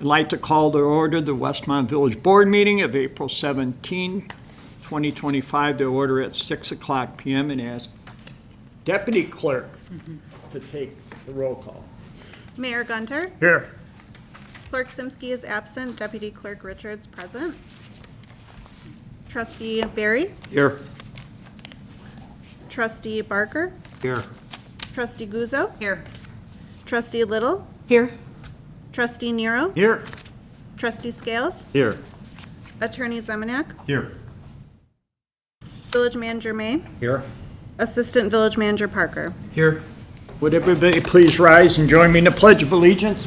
like to call to order the Westmont Village Board meeting of April 17, 2025, to order at 6 o'clock p.m. and ask Deputy Clerk to take the roll call. Mayor Gunter. Here. Clerk Simsky is absent. Deputy Clerk Richards present. Trustee Barry. Here. Trustee Barker. Here. Trustee Guzzo. Here. Trustee Little. Here. Trustee Nero. Here. Trustee Scales. Here. Attorney Zemanek. Here. Village Manager May. Here. Assistant Village Manager Parker. Here. Would everybody please rise and join me in the Pledge of Allegiance?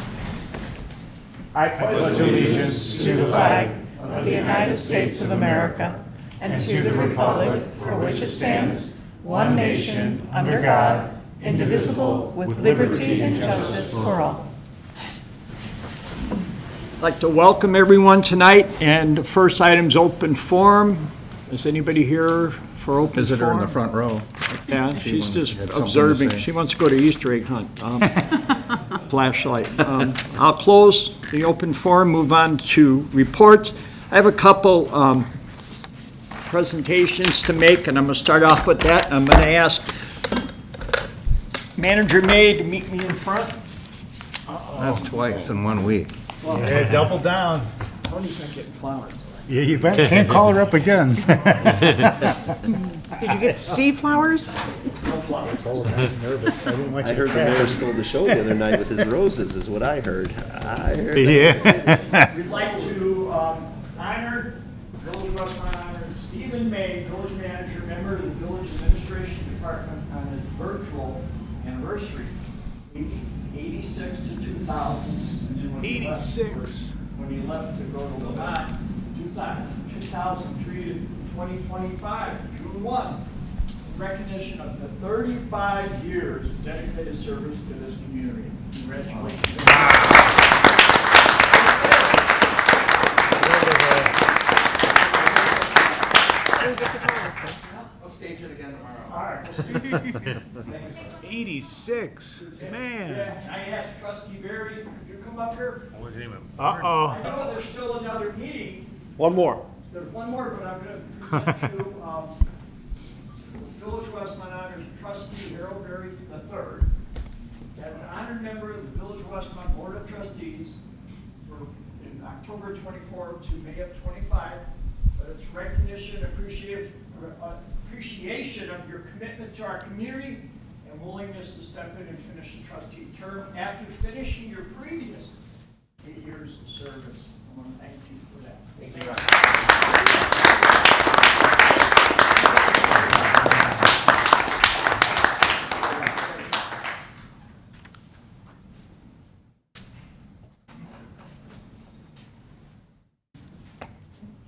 I pledge allegiance to the flag of the United States of America and to the republic for which it stands, one nation, under God, indivisible, with liberty and justice for all. I'd like to welcome everyone tonight, and the first item's open forum. Is anybody here for open Visitor forum? in the front row. Yeah, she's just had something to observing. say. She wants to go to Easter egg hunt. Flashlight. I'll close the open forum, move on to reports. I have a couple presentations to make, and I'm going to start off with that. I'm going to ask Manager May to meet me in front. That's twice in 1 week. Yeah, double down. Tony's not getting flowers. Yeah, you bet. Can't call her up again. Did you get Steve flowers? Oh, I was nervous. I didn't want I you heard to the mayor crash. stole the show the other night with his roses, is what I heard. I heard that. Yeah. We'd like to honor Village of Westmont honors Stephen May, Village Manager, member of the Village Administration Department, on his virtual anniversary, 86 to 2000. And then when he left for- 86. When he left to go to Levant, 2003 to 2025, June 1, in recognition of the 35 years of dedicated service to this community. Congratulations. I'll stage it again tomorrow. All right. 86. Man. Yeah, I asked Trustee Barry, could you come up here? Uh-oh. I know there's still another meeting. One more. There's one more, but I'm going to present you the Village of Westmont honors Trustee Harold Berry III as an honored member of the Village of Westmont Board of Trustees in October 24 to May of 25. But it's recognition, appreciation of your commitment to our community and willingness to step in and finish the trustee term after finishing your previous 8 years of service. I want to thank you for that. Thank you.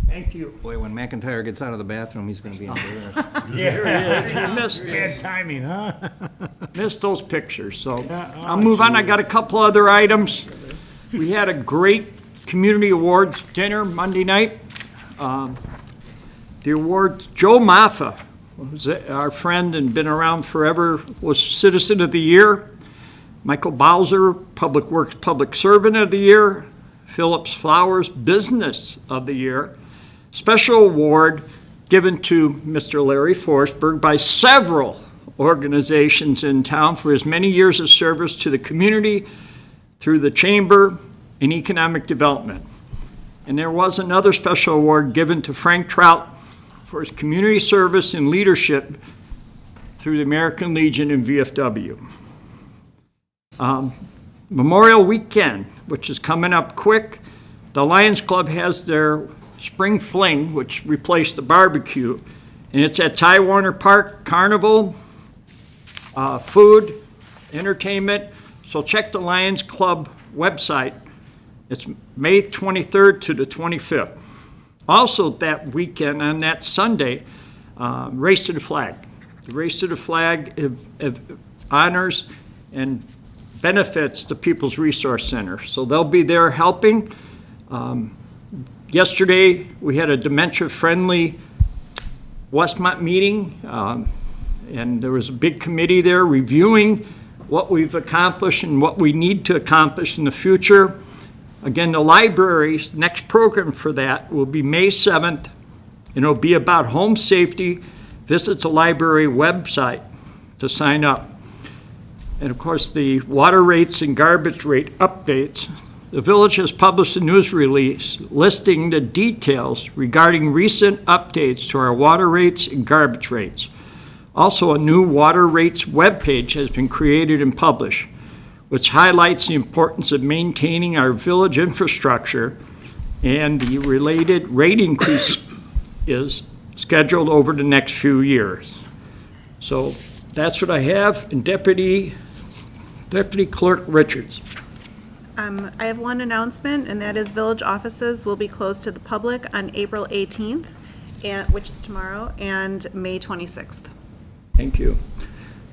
Thank you. Boy, when McIntyre gets out of the bathroom, he's going to be embarrassed. Here he is. You missed Bad timing, huh? missed those pictures, so I'll move on. I got a couple other items. We had a great community awards dinner Monday night. The awards, Joe Maffa, who's our friend and been around forever, was Citizen of the Year. Michael Bowser, Public Works Public Servant of the Year. Phillips Flowers, Business of the Year. Special award given to Mr. Larry Forsberg by several organizations in town for his many years of service to the community through the Chamber and Economic Development. And there was another special award given to Frank Trout for his community service and leadership through the American Legion and VFW. Memorial Weekend, which is coming up quick. The Lions Club has their Spring Fling, which replaced the barbecue, and it's at Ty Warner Park. Carnival, food, entertainment. So check the Lions Club website. It's May 23rd to the 25th. Also that weekend, on that Sunday, Race to the Flag. The Race to the Flag honors and benefits the People's Resource Center. So they'll be there helping. Yesterday, we had a dementia-friendly Westmont meeting, and there was a big committee there reviewing what we've accomplished and what we need to accomplish in the future. Again, the library's next program for that will be May 7th, and it'll be about home safety. Visit the library website to sign up. And of course, the water rates and garbage rate updates. The village has published a news release listing the details regarding recent updates to our water rates and garbage rates. Also, a new water rates webpage has been created and published, which highlights the importance of maintaining our village infrastructure, and the related rate increase is scheduled over the next few years. So that's what I have. And Deputy Clerk Richards. I have one announcement, and that is village offices will be closed to the public on April 18th, which is tomorrow, and May 26th. Thank you.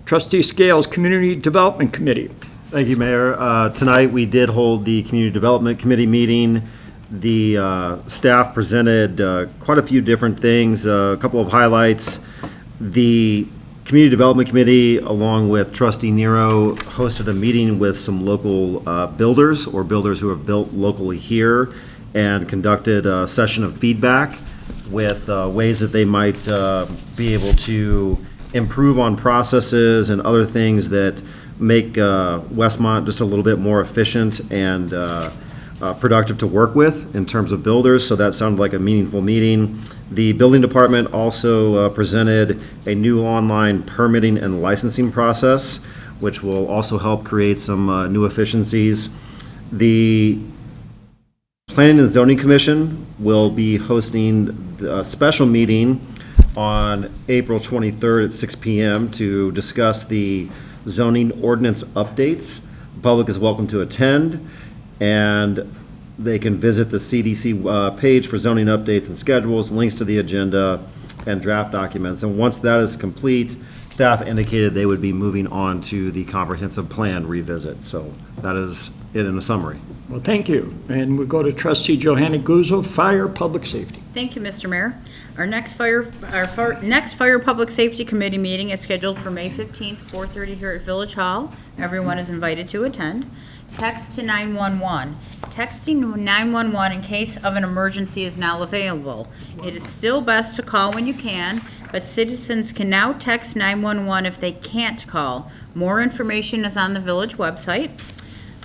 Trustee Scales, Community Development Committee. Thank you, Mayor. Tonight, we did hold the Community Development Committee meeting. The staff presented quite a few different things, a couple of highlights. The Community Development Committee, along with Trustee Nero, hosted a meeting with some local builders or builders who have built locally here, and conducted a session of feedback with ways that they might be able to improve on processes and other things that make Westmont just a little bit more efficient and productive to work with in terms of builders, so that sounded like a meaningful meeting. The building department also presented a new online permitting and licensing process, which will also help create some new efficiencies. The Planning and Zoning Commission will be hosting a special meeting on April 23rd at 6 p.m. to discuss the zoning ordinance updates. The public is welcome to attend, and they can visit the CDC page for zoning updates and schedules, links to the agenda, and draft documents. And once that is complete, staff indicated they would be moving on to the comprehensive plan revisit. So that is it in a summary. Well, thank you. And we go to Trustee Johanna Guzzo, Fire Public Safety. Thank you, Mr. Mayor. Our next Fire Public Safety Committee meeting is scheduled for May 15th, 4:30 here at Village Hall. Everyone is invited to attend. Text to 911. Texting 911 in case of an emergency is now available. It is still best to call when you can, but citizens can now text 911 if they can't call. More information is on the village website.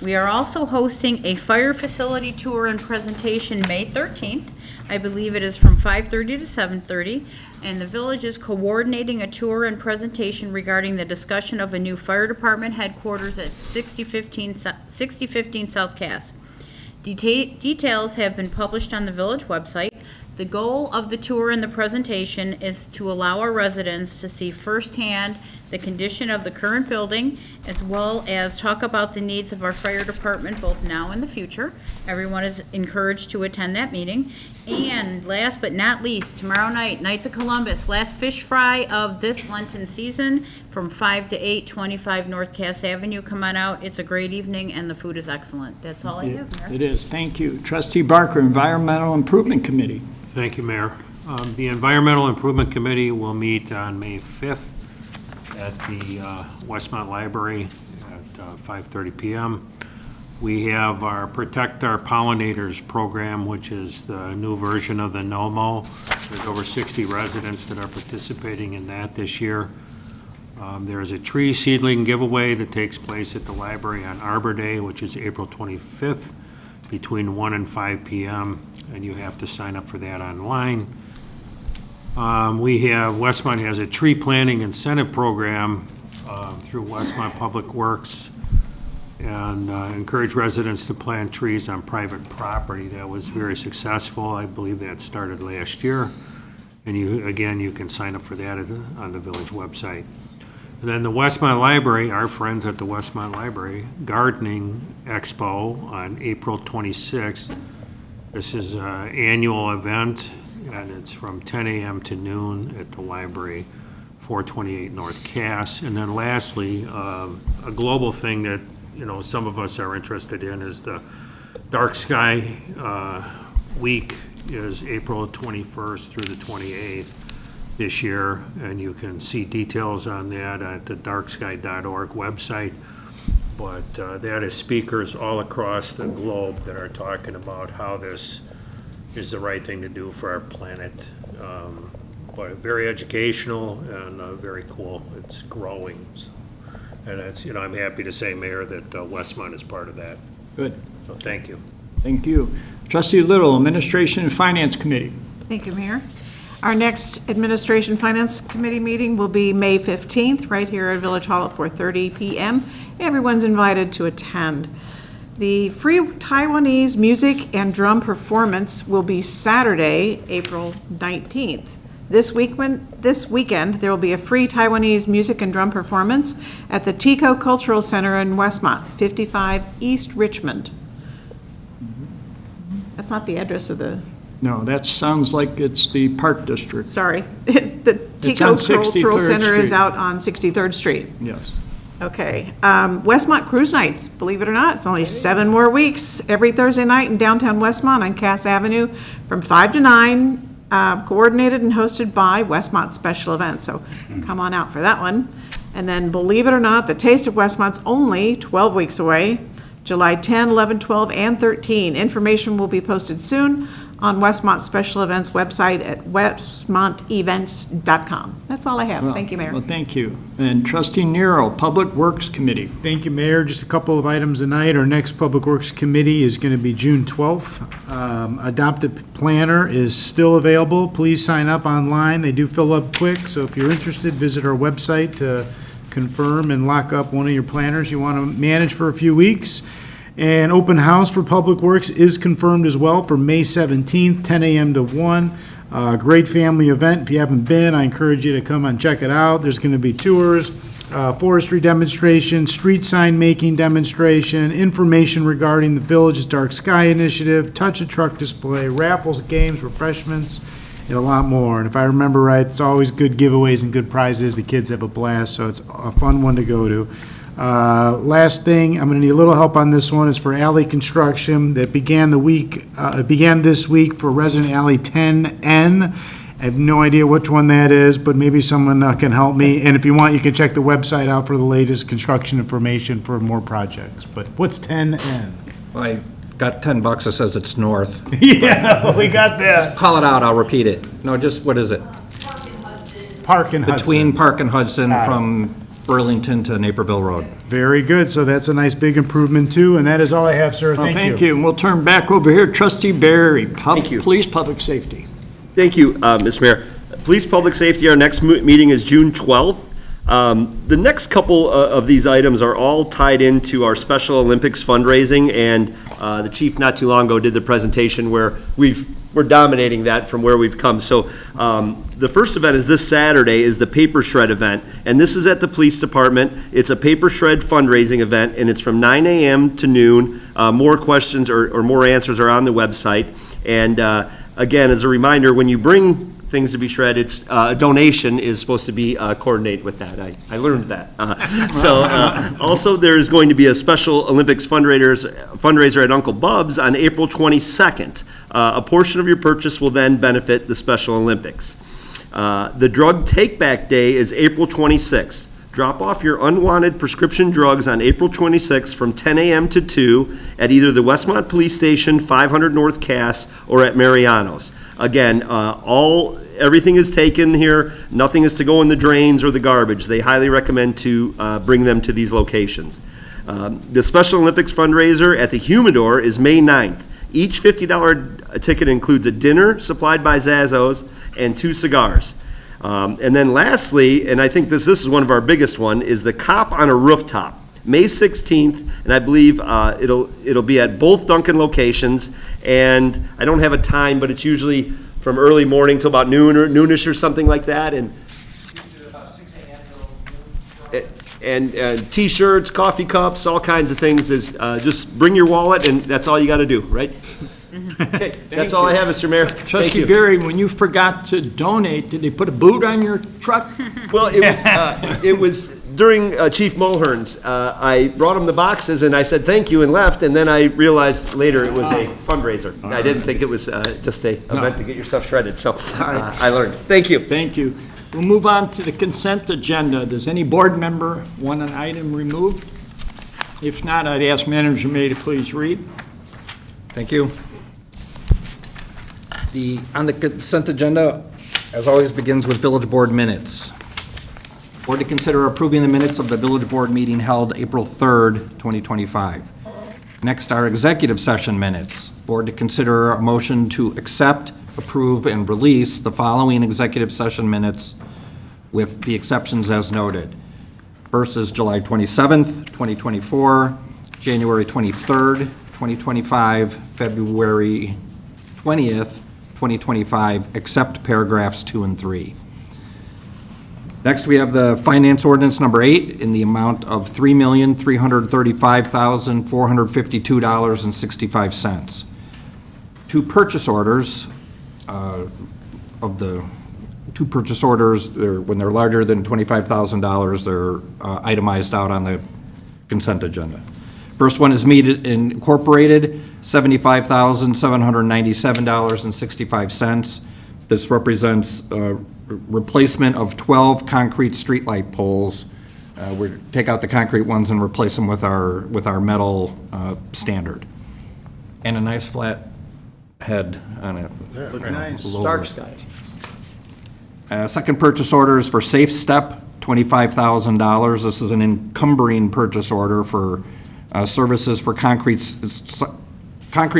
We are also hosting a fire facility tour and presentation May 13th. I believe it is from 5:30 to 7:30, and the village is coordinating a tour and presentation regarding the discussion of a new fire department headquarters at 6015 South Cass. Details have been published on the village website. The goal of the tour and the presentation is to allow our residents to see firsthand the condition of the current building, as well as talk about the needs of our fire department both now and the future. Everyone is encouraged to attend that meeting. And last but not least, tomorrow night, Knights of Columbus, last fish fry of this Lenten season from 5 to 8, 25 North Cass Avenue. Come on out. It's a great evening, and the food is excellent. That's all I have, Mayor. It is. Thank you. Trustee Barker, Environmental Improvement Committee. Thank you, Mayor. The Environmental Improvement Committee will meet on May 5th at the Westmont Library at 5:30 p.m. We have our Protect Our Pollinators program, which is the new version of the NOMO. There's over 60 residents that are participating in that this year. There is a tree seedling giveaway that takes place at the library on Arbor Day, which is April 25th, between 1 and 5 p.m., and you have to sign up for that online. Westmont has a tree planting incentive program through Westmont Public Works, and encourage residents to plant trees on private property. That was very successful. I believe that started last year. And you can sign up for that on the village website. And then the Westmont Library, our friends at the Westmont Library, Gardening Expo on April 26th. This is an annual event, and it's from 10 a.m. to noon at the library, 428 North Cass. And then lastly, a global thing that some of us are interested in is the Dark Sky Week is April 21st through the 28th this year, and you can see details on that at the darksky.org website. but that is speakers all across the globe that are talking about how this is the right thing to do for our planet. But very educational and very cool. It's growing. So. And it's, I'm happy to say, Mayor, that Westmont is part of that. Good. So thank you. Thank you. Trustee Little, Administration and Finance Committee. Thank you, Mayor. Our next Administration Finance Committee meeting will be May 15th, right here at Village Hall at 4:30 PM. Everyone's invited to attend. The free Taiwanese music and drum performance will be Saturday, April 19th. This weekend, there will be a free Taiwanese music and drum performance at the Tico Cultural Center in Westmont, 55 East Richmond. That's not the address of the, No, that sounds like it's the Park District. sorry. The Tico on Cultural 63rd Center is Street. out on 63rd Street. Yes. Okay. Westmont Cruise Nights, believe it or not, it's only 7 more weeks, every Thursday night in downtown Westmont on Cass Avenue from 5 to 9, coordinated and hosted by Westmont Special Events. So come on out for that one. And then, believe it or not, the Taste of Westmont's only 12 weeks away, July 10, 11, 12, and 13. Information will be posted soon on Westmont Special Events website at westmontevents.com. That's all I have. Thank you, Mayor. Well, thank you. And Trustee Nero, Public Works Committee. Thank you, Mayor. Just a couple of items tonight. Our next Public Works Committee is going to be June 12th. Adopted Planner is still available. Please sign up online. They do fill up quick, so if you're interested, visit our website to confirm and lock up one of your planners you want to manage for a few weeks. And open house for Public Works is confirmed as well for May 17th, 10 a.m. to 1. Great family event. If you haven't been, I encourage you to come and check it out. There's going to be tours, forestry demonstration, street sign making demonstration, information regarding the Village's Dark Sky Initiative, touch a truck display, raffles, games, refreshments, and a lot more. And if I remember right, it's always good giveaways and good prizes. The kids have a blast, so it's a fun one to go to. Last thing, I'm going to need a little help on this one. It's for alley construction that began this week for Resident Alley 10N. I have no idea which one that is, but maybe someone can help me. And if you want, you can check the website out for the latest construction information for more projects. But what's 10N? I got $10 that says it's north. Yeah, we got that. Call it out, I'll repeat it. No, just, what is it? Park and Hudson. Between Park and Hudson Got it. from Burlington to Naperville Road. Very good. So that's a nice big improvement too. And that is all I have, sir. Well, Thank you. And we'll turn back over here. Trustee Barry, Thank you. Police Public Safety. Thank you, Mr. Mayor. Police Public Safety, our next meeting is June 12th. The next couple of these items are all tied into our Special Olympics fundraising, and the chief not too long ago did the presentation where we're dominating that from where we've come. So the first event is this Saturday, is the Paper Shred event, and this is at the police department. It's a Paper Shred fundraising event, and it's from 9 a.m. to noon. More questions or more answers are on the website. And again, as a reminder, when you bring things to be shred, it's a donation is supposed to be coordinated with that. I learned that. Also, there's going to be a Special Olympics fundraiser at Uncle Bub's on April 22nd. A portion of your purchase will then benefit the Special Olympics. The Drug Take-Back Day is April 26th. Drop off your unwanted prescription drugs on April 26th from 10 a.m. to 2 at either the Westmont Police Station, 500 North Cass, or at Mariano's. Again, everything is taken here. Nothing is to go in the drains or the garbage. They highly recommend to bring them to these locations. The Special Olympics fundraiser at the Humidor is May 9th. Each $50 ticket includes a dinner supplied by Zazzo's and 2 cigars. And then lastly, and I think this is one of our biggest one, is the Cop on a Rooftop, May 16th, and I believe it'll be at both Dunkin' locations. And I don't have a time, but it's usually from early morning till about noon or noonish or something like that. And T-shirts, coffee cups, all kinds of things. Is just bring your wallet, and that's all you got to do, right? Okay, that's all I have, Mr. Mayor. Thank Trustee you. Barry, when you forgot to donate, did they put a boot on your truck? Well, it was during Chief Mulhern's. I brought him the boxes, and I said thank you and left, and then I realized later it was a fundraiser. I didn't think it was just a event to get your stuff shredded, so I learned. Thank you. Thank you. We'll move on to the consent agenda. Does any board member want an item removed? If not, I'd ask Manager May to please read. Thank you. On the consent agenda, as always, begins with village board minutes. Board to consider approving the minutes of the village board meeting held April 3rd, 2025. Next, our executive session minutes. Board to consider a motion to accept, approve, and release the following executive session minutes with the exceptions as noted. First is July 27th, 2024, January 23rd, 2025, February 20th, 2025, except paragraphs 2 and 3. Next, we have the finance ordinance number 8 in the amount of $3,335,452.65. Two purchase orders of the two purchase orders, when they're larger than $25,000, they're itemized out on the consent agenda. First one is Mead Incorporated, $75,797.65. This represents replacement of 12 concrete streetlight poles. We take out the concrete ones and replace them with our metal standard. And a nice flat head on it. Look nice. Logo. Dark skies. Second purchase order is for Safe Step, $25,000. This is an encumbering purchase order for services for concrete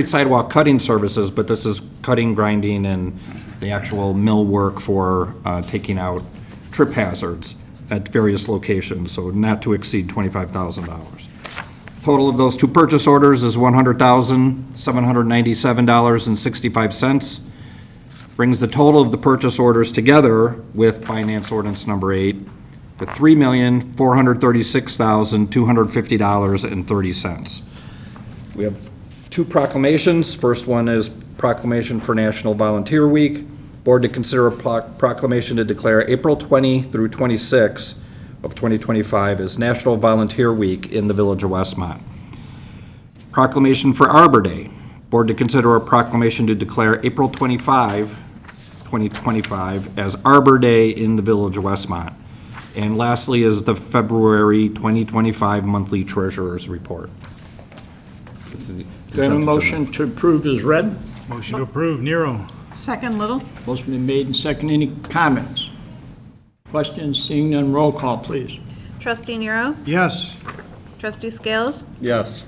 sidewalk cutting services, but this is cutting, grinding, and the actual mill work for taking out trip hazards at various locations, so not to exceed $25,000. Total of those two purchase orders is $100,797.65. Brings the total of the purchase orders together with finance ordinance number 8 to $3,436,250.30. We have two proclamations. First one is proclamation for National Volunteer Week. Board to consider a proclamation to declare April 20 through 26 of 2025 as National Volunteer Week in the Village of Westmont. Proclamation for Arbor Day. Board to consider a proclamation to declare April 25, 2025 as Arbor Day in the Village of Westmont. And lastly is the February 2025 monthly treasurer's report. Do I have a motion to approve is read? Motion to approve, Nero. Second, Little? Motion been made and second. Any comments? Questions? Seeing none, roll call, please. Trustee Nero? Yes. Trustee Scales? Yes.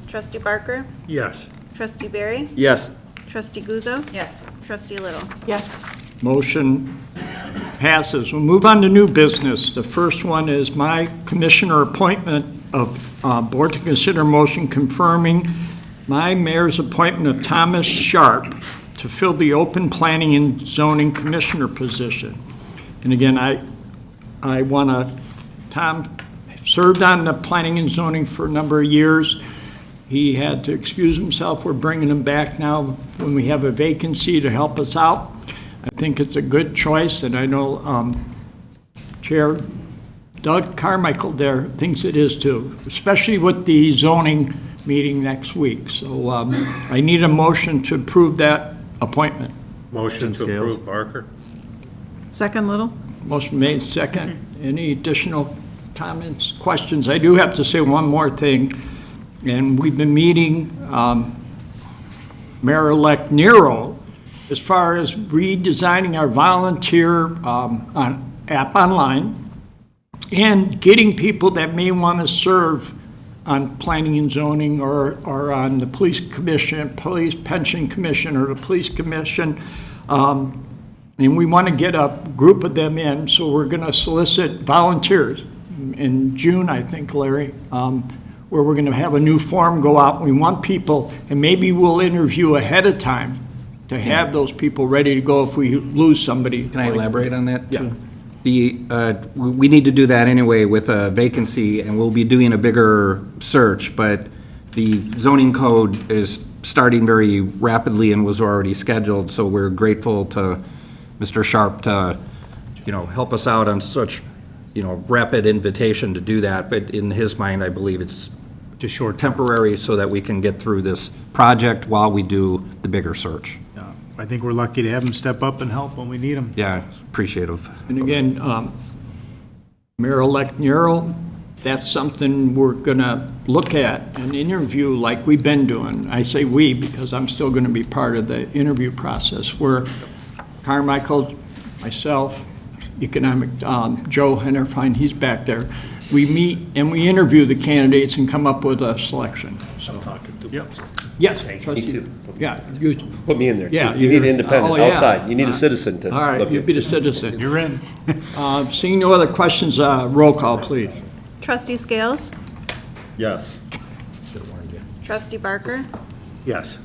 Trustee Barker? Yes. Trustee Barry? Yes. Trustee Guzzo? Yes. Trustee Little? Yes. Motion passes. We'll move on to new business. The first one is my commissioner appointment of board to consider motion confirming my mayor's appointment of Thomas Sharp to fill the open planning and zoning commissioner position. And again, I want to, Tom served on the planning and zoning for a number of years. He had to excuse himself. We're bringing him back now when we have a vacancy to help us out. I think it's a good choice, and I know Chair Doug Carmichael there thinks it is too, especially with the zoning meeting next week. So I need a motion to approve that appointment. Motion to Scales. approve, Barker. Second, Little? Motion made, second. Any additional comments, questions? I do have to say one more thing, and we've been meeting Mayor-elect Nero as far as redesigning our volunteer app online and getting people that may want to serve on planning and zoning or on the police commission, police pension commission, or the police commission. And we want to get a group of them in, so we're going to solicit volunteers in June, I think, Larry, where we're going to have a new form go out. We want people, and maybe we'll interview ahead of time to have those people ready to go if we lose somebody. Can I elaborate on that? Yeah. We need to do that anyway with a vacancy, and we'll be doing a bigger search, but the zoning code is starting very rapidly and was already scheduled, so we're grateful to Mr. Sharp to, help us out on such, rapid invitation to do that, but in his mind, I believe it's Just short. temporary so that we can get through this project while we do the bigger search. I think we're lucky to have him step up and help when we need him. Yeah, appreciative. And again, Mayor-elect Nero that's something we're gonna look at and interview like we've been doing. I say we because I'm still gonna be part of the interview process where Carmichael, myself, economic, Joe Hennerfine, he's back there. We meet and we interview the candidates and come up with a selection. So, Yep. yes, Me trustee. too. Yeah, you, Put me in there, too. Yeah, You need you're- an independent, oh, yeah. outside. You need a citizen to all right, look you at. be the citizen. You're in. Seeing no other questions, roll call, please. Trustee Scales? Yes. Trustee Barker? Yes.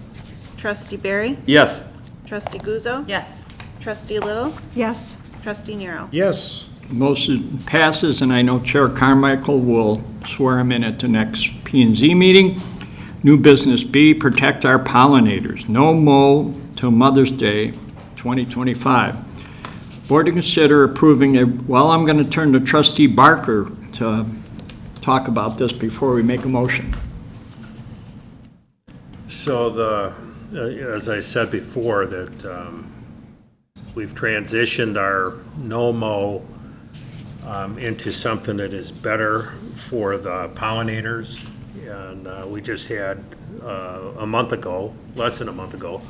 Trustee Barry? Yes. Trustee Guzzo? Yes. Trustee Little? Yes. Trustee Nero? Yes. Motion passes, and I know Chair Carmichael will swear him in at the next P and Z meeting. New business B, protect our pollinators. No mow till Mother's Day 2025. Board to consider approving a, well, I'm going to turn to Trustee Barker to talk about this before we make a motion. So as I said before, that we've transitioned our no-mow into something that is better for the pollinators. And we just had, a month ago, less than a month ago,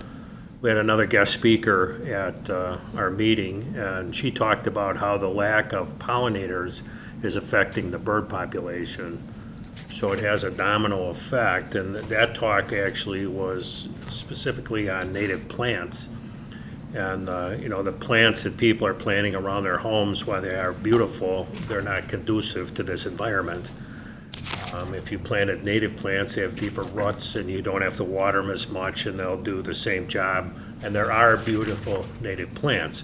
we had another guest speaker at our meeting, and she talked about how the lack of pollinators is affecting the bird population. So it has a domino effect, and that talk actually was specifically on native plants. And, the plants that people are planting around their homes, while they are beautiful, they're not conducive to this environment. If you planted native plants, they have deeper roots, and you don't have to water them as much, and they'll do the same job. And there are beautiful native plants.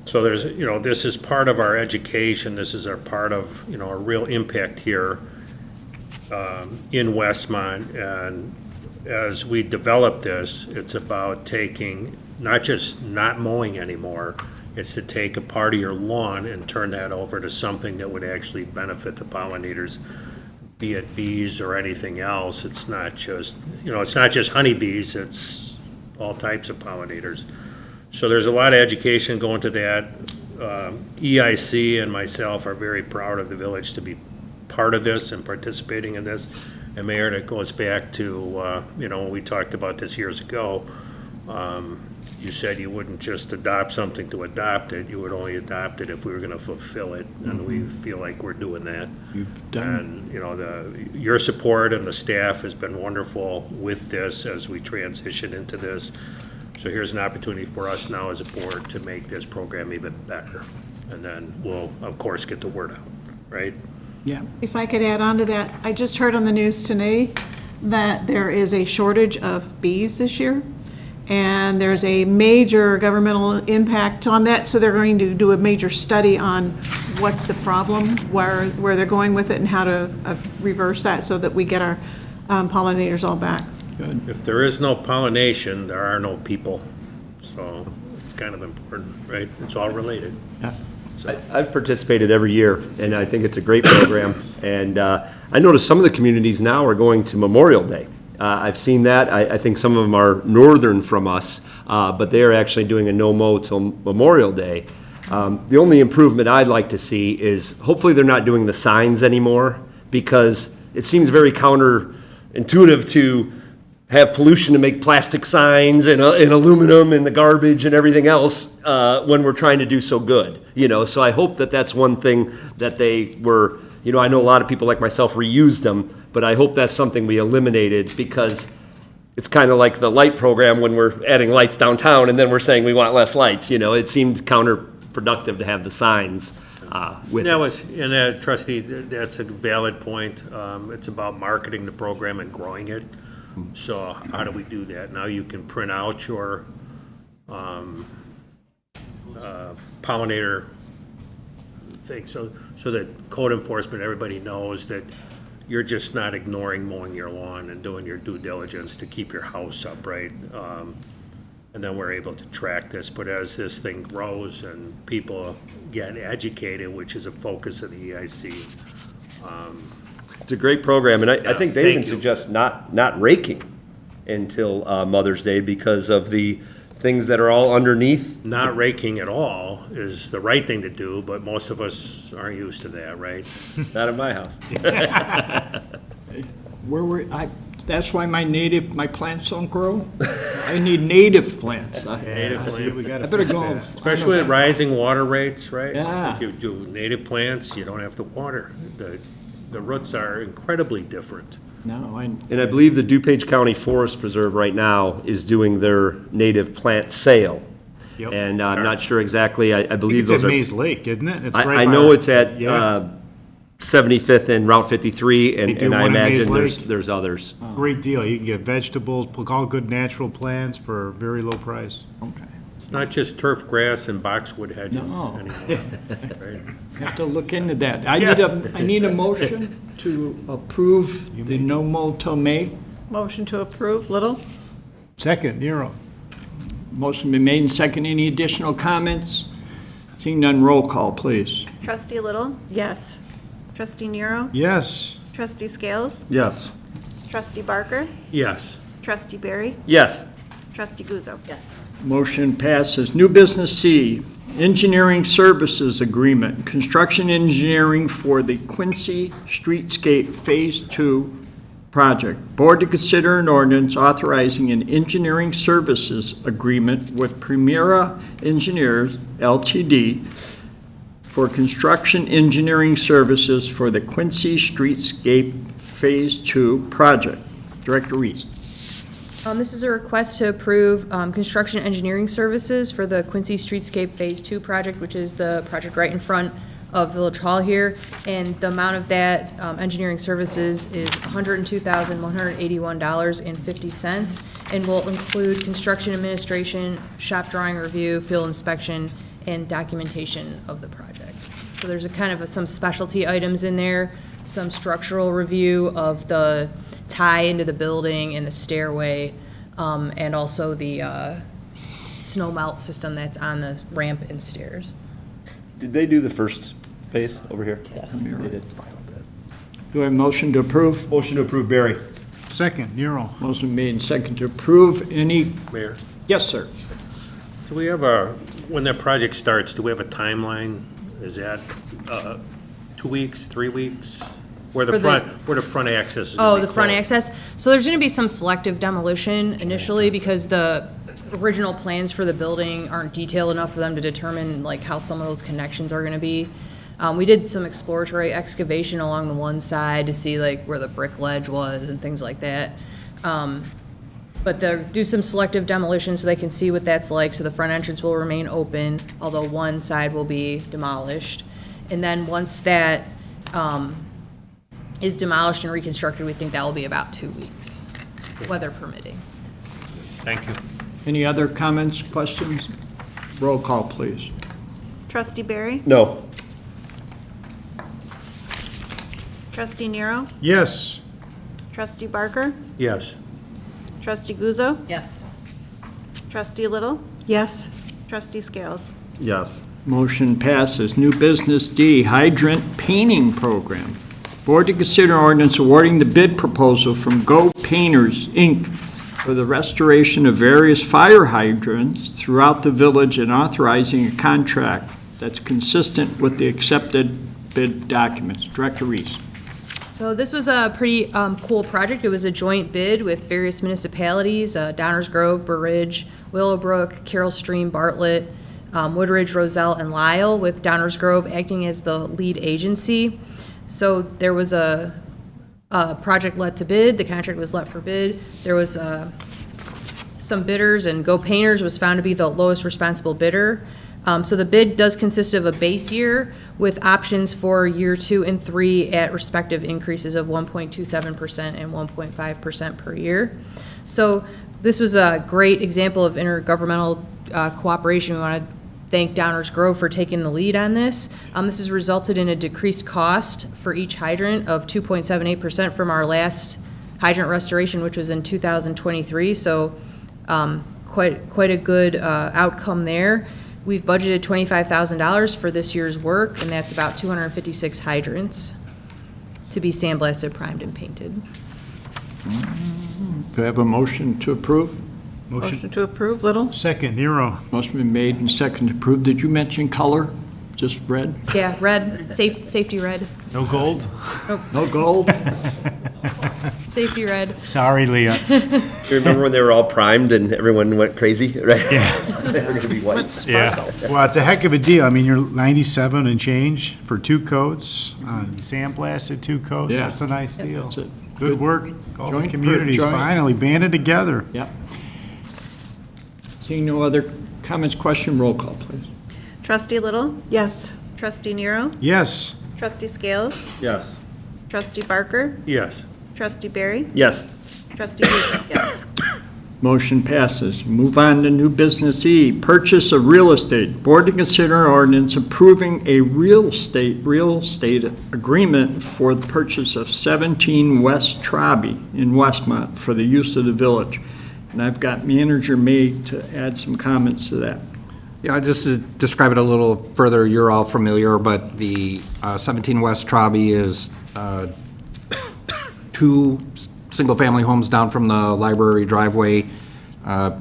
So there's, this is part of our education, this is our part of, a real impact here in Westmont. And as we develop this, it's about taking, not just not mowing anymore, it's to take a part of your lawn and turn that over to something that would actually benefit the pollinators, be it bees or anything else. It's not just, it's not just honeybees, it's all types of pollinators. So there's a lot of education going to that. EIC and myself are very proud of the village to be part of this and participating in this. And Mayor, that goes back to, when we talked about this years ago, you said you wouldn't just adopt something to adopt it, you would only adopt it if we were gonna fulfill it, and we feel like we're doing that. You've done, And, your support and the staff has been wonderful with this as we transition into this. So here's an opportunity for us now as a board to make this program even better. And then we'll, of course, get the word out, right? yeah. If I could add on to that, I just heard on the news today that there is a shortage of bees this year, and there's a major governmental impact on that, so they're going to do a major study on what's the problem, where they're going with it, and how to reverse that so that we get our pollinators all back. If there is no pollination, there are no people. So it's kind of important, right? It's all related. I've participated every year, and I think it's a great program. And I notice some of the communities now are going to Memorial Day. I've seen that. I think some of them are northern from us, but they are actually doing a no-mow till Memorial Day. The only improvement I'd like to see is hopefully they're not doing the signs anymore, because it seems very counterintuitive to have pollution to make plastic signs and aluminum and the garbage and everything else when we're trying to do so good, So I hope that that's one thing that they were, I know a lot of people like myself reused them, but I hope that's something we eliminated, because it's kind of like the light program when we're adding lights downtown and then we're saying we want less lights, It seemed counterproductive to have the signs with it. Trustee, that's a valid point. It's about marketing the program and growing it. So how do we do that? Now you can print out your pollinator thing, so that code enforcement, everybody knows that you're just not ignoring mowing your lawn and doing your due diligence to keep your house up, right? And then we're able to track this. But as this thing grows and people get educated, which is a focus of the EIC, It's a great program, and I think they thank even you. suggest not raking until Mother's Day because of the things that are all underneath. Not raking at all is the right thing to do, but most of us aren't used to that, right? Not in my house. That's why my plants don't grow. I need native plants. Native plants. I better go. Especially with rising water rates, right? Yeah. If you do native plants, you don't have to water. The roots are incredibly different. No, And I believe the DuPage County Forest Preserve right now is doing their native plant sale. Yep. And I'm not sure exactly, I believe It's at those are. Maze Lake, isn't it? It's right I by know our- it's at Yeah. 75th and Route 53, They do and I one in Maze imagine Lake. there's others. Great deal. You can get vegetables, all good natural plants for a very low price. okay. It's not just turf grass and boxwood hedges No. anymore. Right? Have to look into that. I need a motion to approve the no mow till May. Motion to approve, Little? Second, Nero. Motion been made and second. Any additional comments? Seeing none, roll call, please. Trustee Little, Yes. trustee Nero, Yes. trustee Scales, Yes. trustee Barker, Yes. trustee Barry, Yes. trustee Guzzo. Yes. Motion passes. New business C, engineering services agreement, construction engineering for the Quincy Streetscape Phase 2 project. Board to consider an ordinance authorizing an engineering services agreement with Primera Engineers LTD for construction engineering services for the Quincy Streetscape Phase 2 project. Director Reese. This is a request to approve construction engineering services for the Quincy Streetscape Phase 2 project, which is the project right in front of Village Hall here. And the amount of that engineering services is $102,181.50, and will include construction administration, shop drawing review, field inspection, and documentation of the project. So there's a kind of some specialty items in there, some structural review of the tie into the building and the stairway, and also the snow melt system that's on the ramp and stairs. Did they do the first phase over here? Yes. They did. Do I have a motion to approve? Motion to approve, Barry. Second, Nero. Motion made and second to approve. Any, Mayor, yes, sir. do we have when that project starts, do we have a timeline? Is that 2 weeks, 3 weeks? Where the For the- front access is Oh, gonna be the front closed? access. So there's gonna be some selective demolition initially because the original plans for the building aren't detailed enough for them to determine like how some of those connections are gonna be. We did some exploratory excavation along the one side to see like where the brick ledge was and things like that. But they'll do some selective demolition so they can see what that's like, so the front entrance will remain open, although one side will be demolished. And then once that, is demolished and reconstructed, we think that will be about 2 weeks, weather permitting. Thank you. Any other comments, questions? Roll call, please. Trustee Barry, No. trustee Nero, Yes. trustee Barker, Yes. trustee Guzzo, Yes. trustee Little, Yes. trustee Scales. Yes. Motion passes. New business D, hydrant painting program. Board to consider ordinance awarding the bid proposal from Go Painters, Inc. for the restoration of various fire hydrants throughout the village and authorizing a contract that's consistent with the accepted bid documents. Director Reese. So this was a pretty cool project. It was a joint bid with various municipalities, Downers Grove, Burr Ridge, Willowbrook, Carroll Stream, Bartlett, Woodridge, Roselle, and Lyle, with Downers Grove acting as the lead agency. So there was a project let to bid, the contract was let for bid. There was some bidders, and Go Painters was found to be the lowest responsible bidder. So the bid does consist of a base year with options for year 2 and 3 at respective increases of 1.27% and 1.5% per year. So this was a great example of intergovernmental cooperation. We want to thank Downers Grove for taking the lead on this. This has resulted in a decreased cost for each hydrant of 2.78% from our last hydrant restoration, which was in 2023. So quite a good outcome there. We've budgeted $25,000 for this year's work, and that's about 256 hydrants to be sandblasted, primed, and painted. Do I have a motion to approve? Motion to approve, Little? Second, Nero. Motion been made and seconded to approve. Did you mention color? Just red? Yeah, red, safety red, No gold? No gold? safety red. Sorry, Leah. You remember when they were all primed and everyone went crazy, right? Yeah. They were gonna be white. Yeah. Well, it's a heck of a deal. I mean, you're 97 and change for 2 coats. Sandblasted 2 coats. Yeah. That's a nice deal. That's it. Good work. All the Joint- communities joint- finally banded together. Yep. Seeing no other comments, question, roll call, please. Trustee Little? Yes. Trustee Nero? Yes. Trustee Scales? Yes. Trustee Barker? Yes. Trustee Barry? Yes. Trustee Guzzo? Yes. Motion passes. Move on to new business E, purchase of real estate. Board to consider ordinance approving a real estate agreement for the purchase of 17 West Traby in Westmont for the use of the village. And I've got Manager May to add some comments to that. Yeah, just to describe it a little further, you're all familiar, but the 17 West Traby is 2 single-family homes down from the library driveway.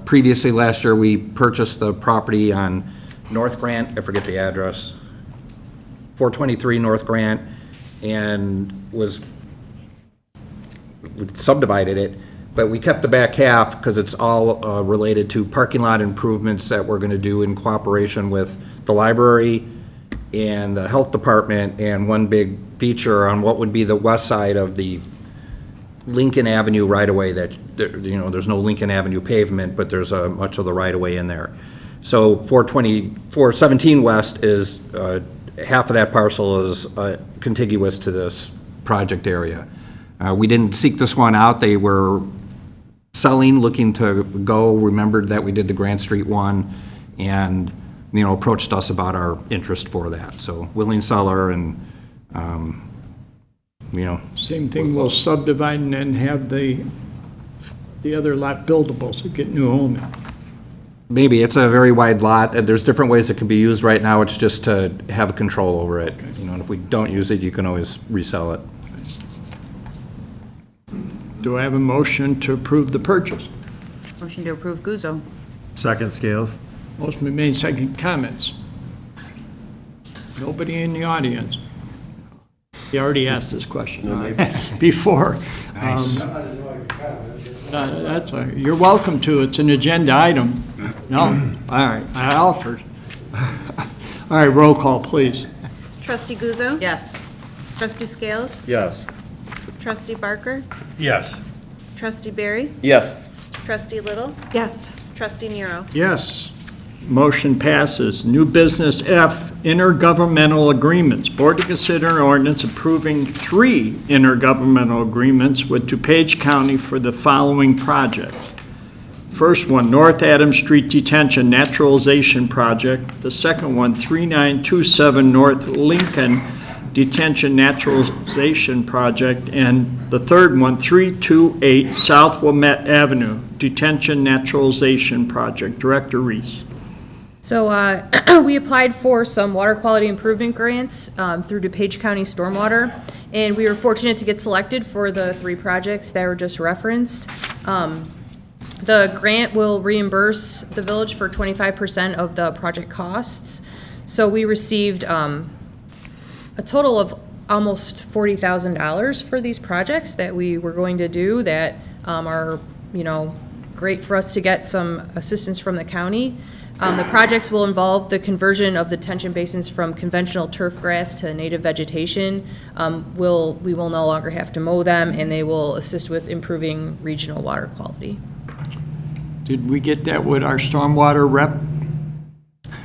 Previously, last year, we purchased the property on North Grant, I forget the address, 423 North Grant, and we subdivided it, but we kept the back half because it's all related to parking lot improvements that we're going to do in cooperation with the library and the health department, and one big feature on what would be the west side of the Lincoln Avenue right-of-way that, there's no Lincoln Avenue pavement, but there's much of the right-of-way in there. So 417 West is, half of that parcel is contiguous to this project area. We didn't seek this one out. They were selling, looking to go, remembered that we did the Grant Street one, and, approached us about our interest for that. So willing seller and, Same thing, we'll subdivide and then have the other lot buildable, so get new home in. maybe, it's a very wide lot, and there's different ways it can be used right now. It's just to have control over it. And if we don't use it, you can always resell it. Do I have a motion to approve the purchase? Motion to approve Guzzo. Second, Scales. Motion been made, second, comments. Nobody in the audience? You already asked this question before. Nice. That's all right. You're welcome to. It's an agenda item. No? All right, I offered. All right, roll call, please. Trustee Guzzo? Yes. Trustee Scales? Yes. Trustee Barker? Yes. Trustee Barry? Yes. Trustee Little? Yes. Trustee Nero? Yes. Motion passes. New business F, intergovernmental agreements. Board to consider an ordinance approving 3 intergovernmental agreements with DuPage County for the following projects. First one, North Adams Street Detention Naturalization Project. The second one, 3927 North Lincoln Detention Naturalization Project. And the third one, 328 South Wilmette Avenue Detention Naturalization Project. Director Reese. So we applied for some water quality improvement grants through DuPage County Stormwater, and we were fortunate to get selected for the 3 projects that were just referenced. The grant will reimburse the village for 25% of the project costs. So we received a total of almost $40,000 for these projects that we were going to do that are, great for us to get some assistance from the county. The projects will involve the conversion of the detention basins from conventional turf grass to native vegetation. We will no longer have to mow them, and they will assist with improving regional water quality. Did we get that with our stormwater rep?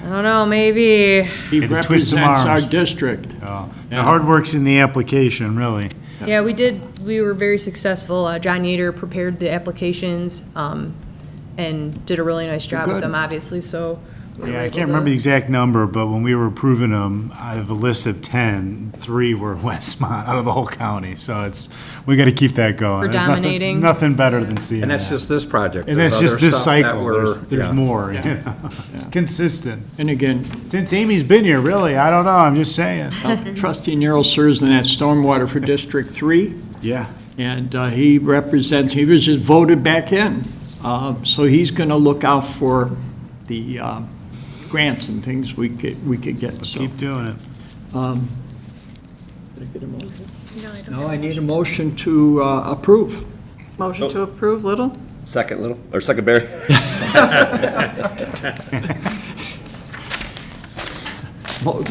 I don't know, maybe. He Had to twist some represents our arms. district. The hard work's in the application, really. Yeah, we did. We were very successful. John Yater prepared the applications and did a really nice job with Good. them, obviously, so. we were Yeah, I able can't to- remember the exact number, but when we were approving them, out of a list of 10, 3 were Westmont, out of the whole county. So we got to keep that going. We're There's nothing- dominating. Nothing better than seeing And that's that. just this project. And There's that's just other this stuff that cycle. we're- There's yeah. more. It's consistent. And again, Since Amy's been here, really, I don't know, I'm just saying. Trustee Nero serves in that stormwater for District 3, Yeah. and he was just voted back in. So he's going to look out for the grants and things we could get, so. Keep doing it. Did I get a motion? No, I don't No, have I need a motion to approve. Motion to approve, Little? Second, Little, or second, Barry?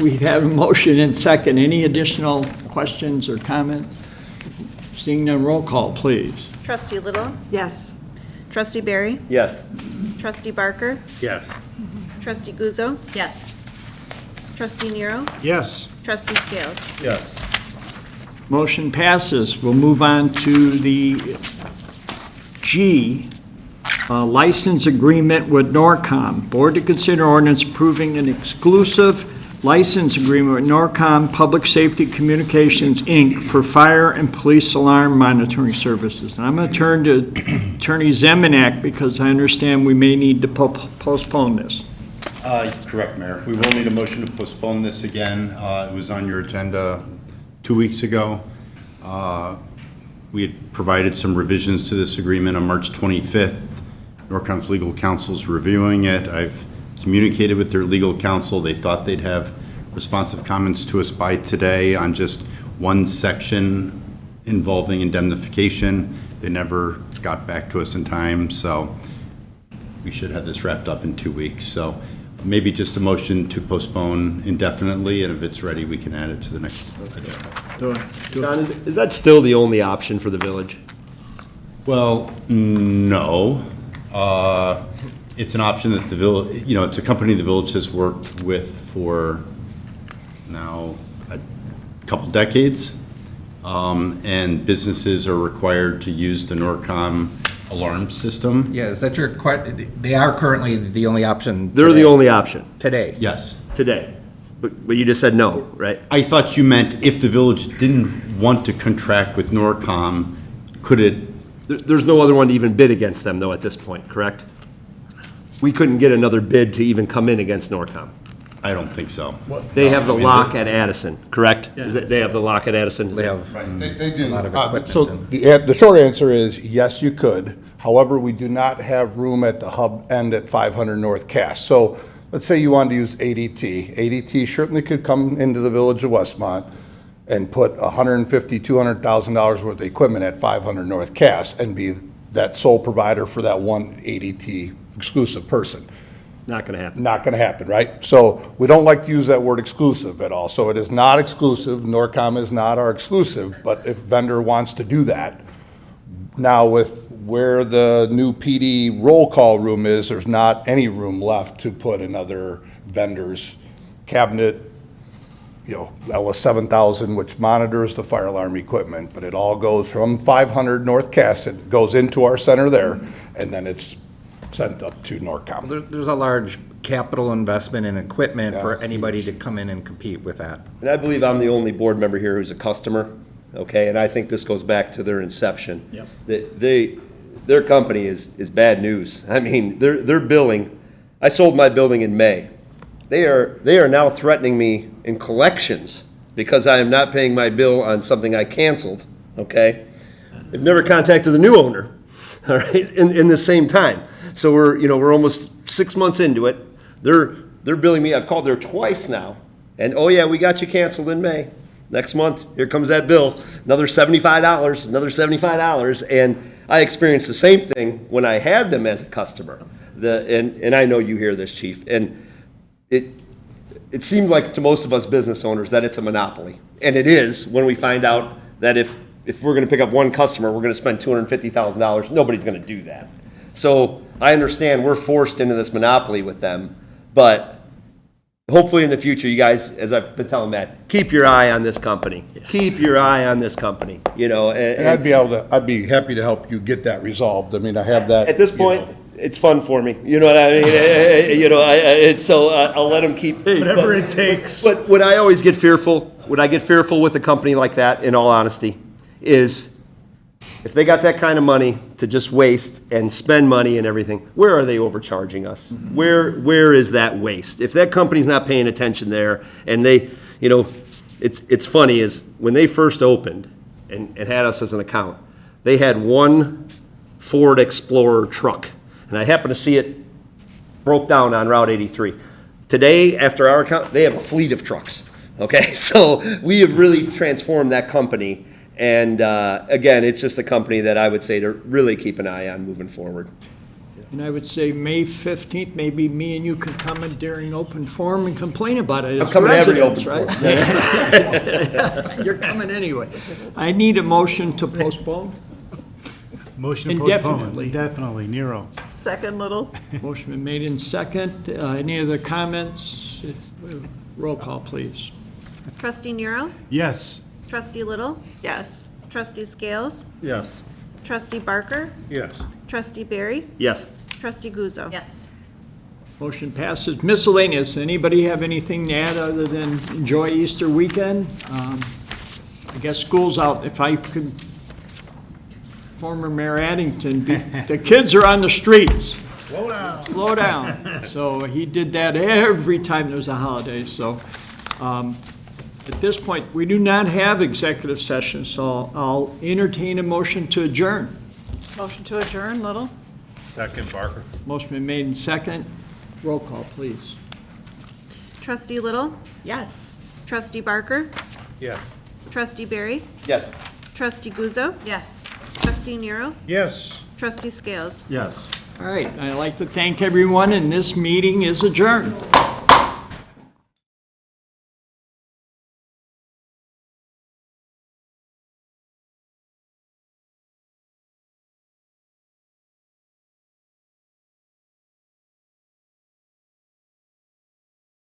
We have a motion and second. Any additional questions or comments? Seeing none, roll call, please. Trustee Little, Yes. Trustee Barry, Yes. Trustee Barker, Yes. Trustee Guzzo, Yes. Trustee Nero, Yes. Trustee Scales. Yes. Motion passes. We'll move on to the G, license agreement with Norcom. Board to consider ordinance approving an exclusive license agreement with Norcom Public Safety Communications, Inc. for fire and police alarm monitoring services. And I'm going to turn to Attorney Zemanek because I understand we may need to postpone this. Correct, Mayor. We will need a motion to postpone this again. It was on your agenda 2 weeks ago. We had provided some revisions to this agreement on March 25th. Norcom's legal counsel's reviewing it. I've communicated with their legal counsel. They thought they'd have responsive comments to us by today on just one section involving indemnification. They never got back to us in time, so we should have this wrapped up in 2 weeks. So maybe just a motion to postpone indefinitely, and if it's ready, we can add it to the next agenda. John, is that still the only option for the village? Well, no. It's an option that the village, it's a company the village has worked with for now a couple decades. And businesses are required to use the Norcom alarm system. Yeah, is that your they are currently the only option? They're the only option Today? Yes. today. But you just said no, right? I thought you meant if the village didn't want to contract with Norcom, could it? There's no other one to even bid against them, though, at this point, correct? We couldn't get another bid to even come in against Norcom. I don't think so. They have the I mean, lock at Addison, correct? Is it, they have the lock at Addison? They have They do. a lot of equipment. So the short answer is, yes, you could. However, we do not have room at the hub end at 500 North Cass. So let's say you wanted to use ADT. ADT certainly could come into the village of Westmont and put $150,000, $200,000 worth of equipment at 500 North Cass and be that sole provider for that one ADT exclusive person. Not gonna happen. Not going to happen, right? So we don't like to use that word exclusive at all. So it is not exclusive. Norcom is not our exclusive, but if vendor wants to do that, now with where the new PD roll call room is, there's not any room left to put another vendor's cabinet, LS7000, which monitors the fire alarm equipment, but it all goes from 500 North Cass, it goes into our center there, and then it's sent up to Norcom. There's a large capital investment in equipment for anybody to come in and compete with that. And I believe I'm the only board member here who's a customer, okay? And I think this goes back to their inception. Yep. Their company is bad news. I mean, their billing, I sold my building in May. They are now threatening me in collections because I am not paying my bill on something I canceled, okay? They've never contacted the new owner, all right, in the same time. So we're almost 6 months into it. They're billing me. I've called there twice now. And, oh yeah, we got you canceled in May. Next month, here comes that bill, another $75, another $75. And I experienced the same thing when I had them as a customer. And I know you hear this, Chief. And it seems like to most of us business owners that it's a monopoly. And it is when we find out that if we're going to pick up one customer, we're going to spend $250,000. Nobody's going to do that. So I understand we're forced into this monopoly with them, but hopefully in the future, you guys, as I've been telling Matt, keep your eye on this company. Keep your eye on this company, And I'd be happy to help you get that resolved. I mean, I have that. At this point, it's fun for me. You know what I mean? So I'll let them keep. Whatever it takes. But would I always get fearful? Would I get fearful with a company like that, in all honesty, is if they got that kind of money to just waste and spend money and everything, where are they overcharging us? Mm-hmm. Where is that waste? If that company's not paying attention there, and they, it's funny is when they first opened and had us as an account, they had one Ford Explorer truck and I happened to see it broke down on Route 83. Today, after our account, they have a fleet of trucks, okay? So we have really transformed that company, and again, it's just a company that I would say to really keep an eye on moving forward. And I would say May 15th, maybe me and you could come in during open forum and complain about it. I'm as coming to every residents, open right? You're coming anyway. I need a motion to postpone. Motion to postpone. Indefinitely. Indefinitely, Nero. Second, Little. Motion been made in second. Any other comments? Roll call, please. Trustee Nero? Yes. Trustee Little? Yes. Trustee Scales? Yes. Trustee Barker? Yes. Trustee Barry? Yes. Trustee Guzzo? Yes. Motion passes. Miscellaneous. Anybody have anything to add other than enjoy Easter weekend? I guess school's out. If I could, former Mayor Addington, the kids are on the streets. Slow down. Slow down. So he did that every time there's a holiday, so. At this point, we do not have executive session, so I'll entertain a motion to adjourn. Motion to adjourn, Little. Second, Barker. Motion been made in second. Roll call, please. Trustee Little? Yes. Trustee Barker? Yes. Trustee Barry? Yes. Trustee Guzzo? Yes. Trustee Nero? Yes. Trustee Scales? Yes. All right, I'd like to thank everyone, and this meeting is adjourned.